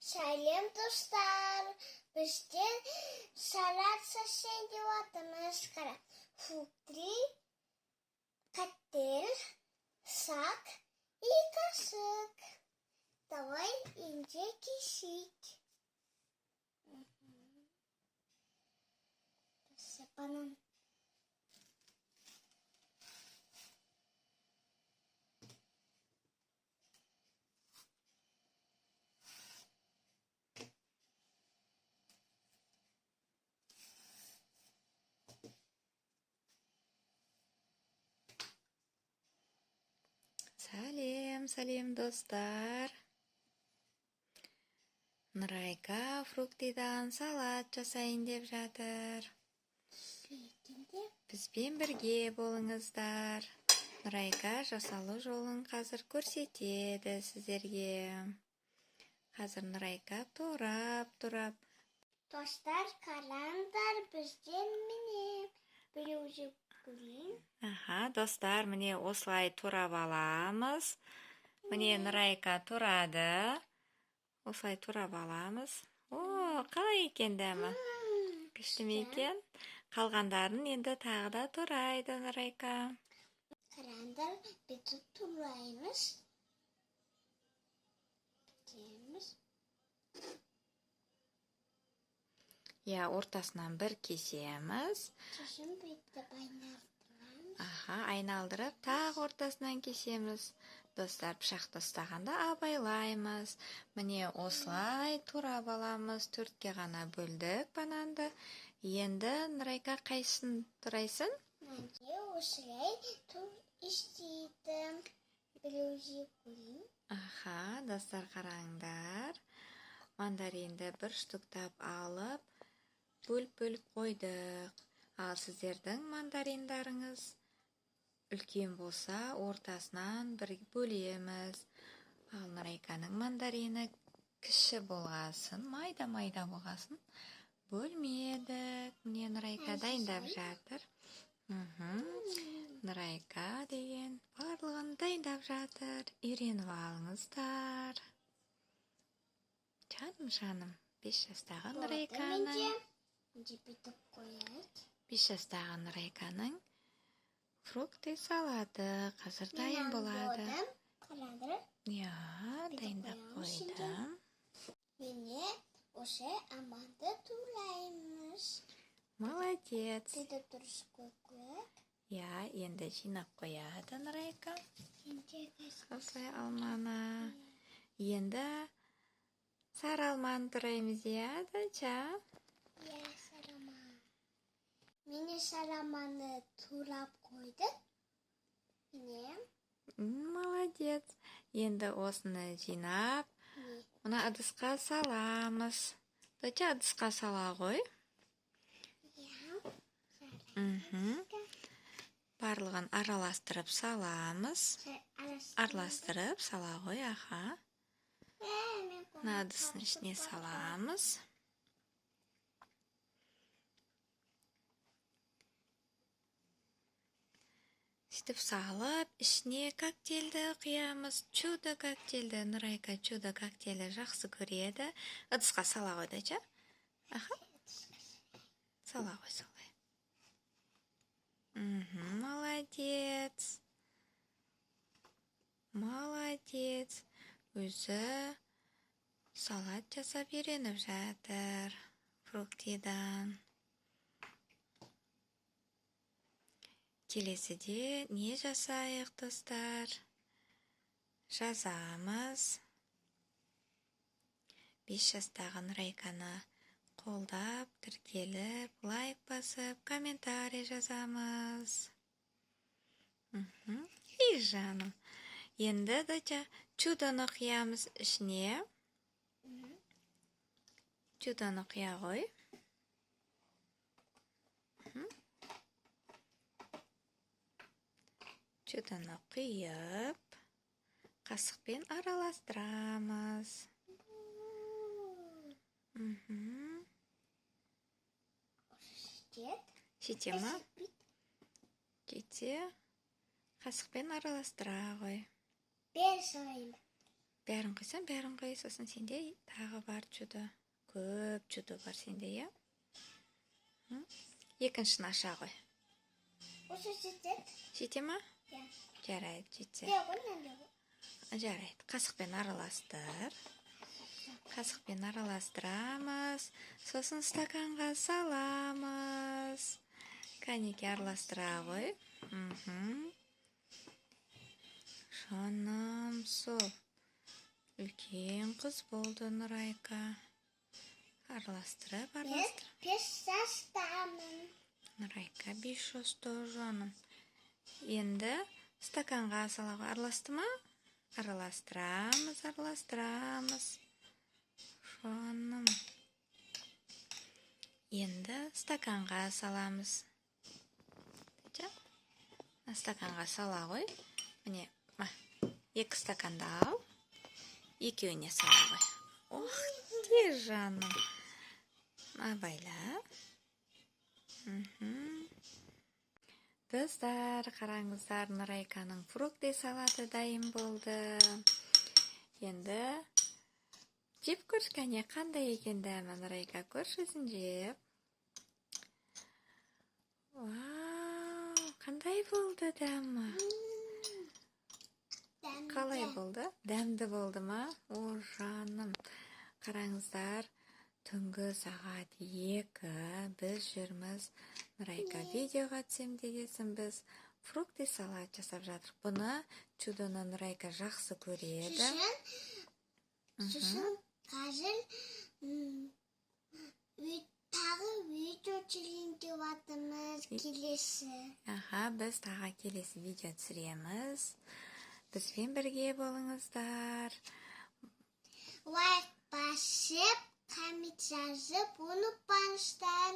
Сәлем достар, бізде салат жасайын деп жатырмыз. Қара, фрукты, коктейль, сак и кашык. Давай инде кисик. Банан. Сәлем достар. Нұрайка фруктыдан салат жасайын деп жатыр. Бізбен бірге болыңыздар. Нұрайка жасалу жолын қазір көрсетеді сіздерге. Қазір Нұрайка турап. Достар, қараңдар, бізден міне біреуге көрейін. Достар, міне осылай турап аламыз. Міне Нұрайка турады. Осылай турап аламыз. Қалай екен дәмі? Күшті ме екен? Қалғандарын енді тағы да турайды Нұрайка. Қараңдар, беті тураймыз. Бітеміз. Ортасынан бір кесеміз. Сосын бүйтіп айналдырамыз. Айналдырып, тағы ортасынан кесеміз. Достар, пышақты ұстағанда абайлаймыз. Міне осылай турап аламыз. 4-ке ғана бөлдік бананды. Енді Нұрайка қайсысын турайсың? Менде осылай істейді. Біреуге көрейін. Достар, қараңдар. Мандаринді бір штуктап алып, бөліп қойдық. Ал сіздердің мандариндарыңыз үлкен болса, ортасынан бір бөлеміз. Ал Нұрайканың мандарины кіші болғасын, майда болғасын, бөлмедік. Міне Нұрайка дайындап жатыр. Нұрайка деген барлығын дайындап жатыр. Үйреніп алыңыздар. Жаным, 5 жастағы Нұрайканың 5 жастағы Нұрайканың фрукты салаты қазір дайын болады. Дайындап қойдым. Міне осы аманды тураймыз. Молодец. Дейді дұрыс көкілік. Енді жинап қояды Нұрайка. Осылай алманы. Енді сары алманы тураймыз, Дача? Сары алма. Мені сары алманы турап қойды. Міне. Молодец. Енді осыны жинап, мұна ыдысқа саламыз. Дача, ыдысқа сала ғой. Барлығын араластырып саламыз. Араластырып сала ғой, Мына ыдыстың ішіне саламыз. Сөйтіп салып, ішіне коктейлді құямыз. Чудо коктейлді. Нұрайка чудо коктейлді жақсы көреді. Ыдысқа сала ғой, Дача? Сала ғой, солай. Молодец. Өзі салат жасап үйреніп жатыр фруктыдан. Келесіде не жасайық, достар? Жазамыз. 5 жастағы Нұрайканы қолдап, тіркеліп, лайк басып, комментарий жазамыз. Жаным. Енді Дача чудоны құямыз ішіне. Чудоны құя ғой. Чудоны құйып, қасықпен араластырамыз. Жете ма? Жете. Қасықпен араластыра ғой. Бер салайын. Бәрін қойсам, бәрін қой, сосын сенде тағы бар чудо. Көп чудо бар сенде, иә? Екіншіні аша қой. Осы жетеді? Жете ма? Иә. Жарайды, жетсе. Жоқ, оннан жоқ. Жарайды. Қасықпен араластыр. Қасықпен араластырамыз. Сосын стаканға саламыз. Кәнеке араластыра ғой. Жаным, сол. Үлкен қыз болды Нұрайка. Араластырып. Мен 5 жастамын. Нұрайка 5 жаста жаным. Енді стаканға салаға араласты ма? Араластырамыз. Жаным. Енді стаканға саламыз. Стаканға сала ғой. Міне, 2 стаканды ал. Екеуіне сала ғой. Ох, де жаным. Абайла. Достар, қараңыздар, Нұрайканың фрукты салаты дайын болды. Енді жеп көрші, кәне қандай екен дәмі, Нұрайка, көрші өзін жеп. Вау, қандай болды дәмі? Қалай болды? Дәмді болды ма? О, жаным. Қараңыздар, түнгі сағат 2 біз жүрміз. Нұрайка видеоға түсем дегесін біз фрукты салат жасап жатыр. Бұны чудоны Нұрайка жақсы көреді. Сосын қазір тағы видео түсірейін ватымыз келесі. Біз тағы келесі видео түсіреміз. Бізбен бірге болыңыздар. Лайк басып, коммент жазып, ұмытпаңыздар.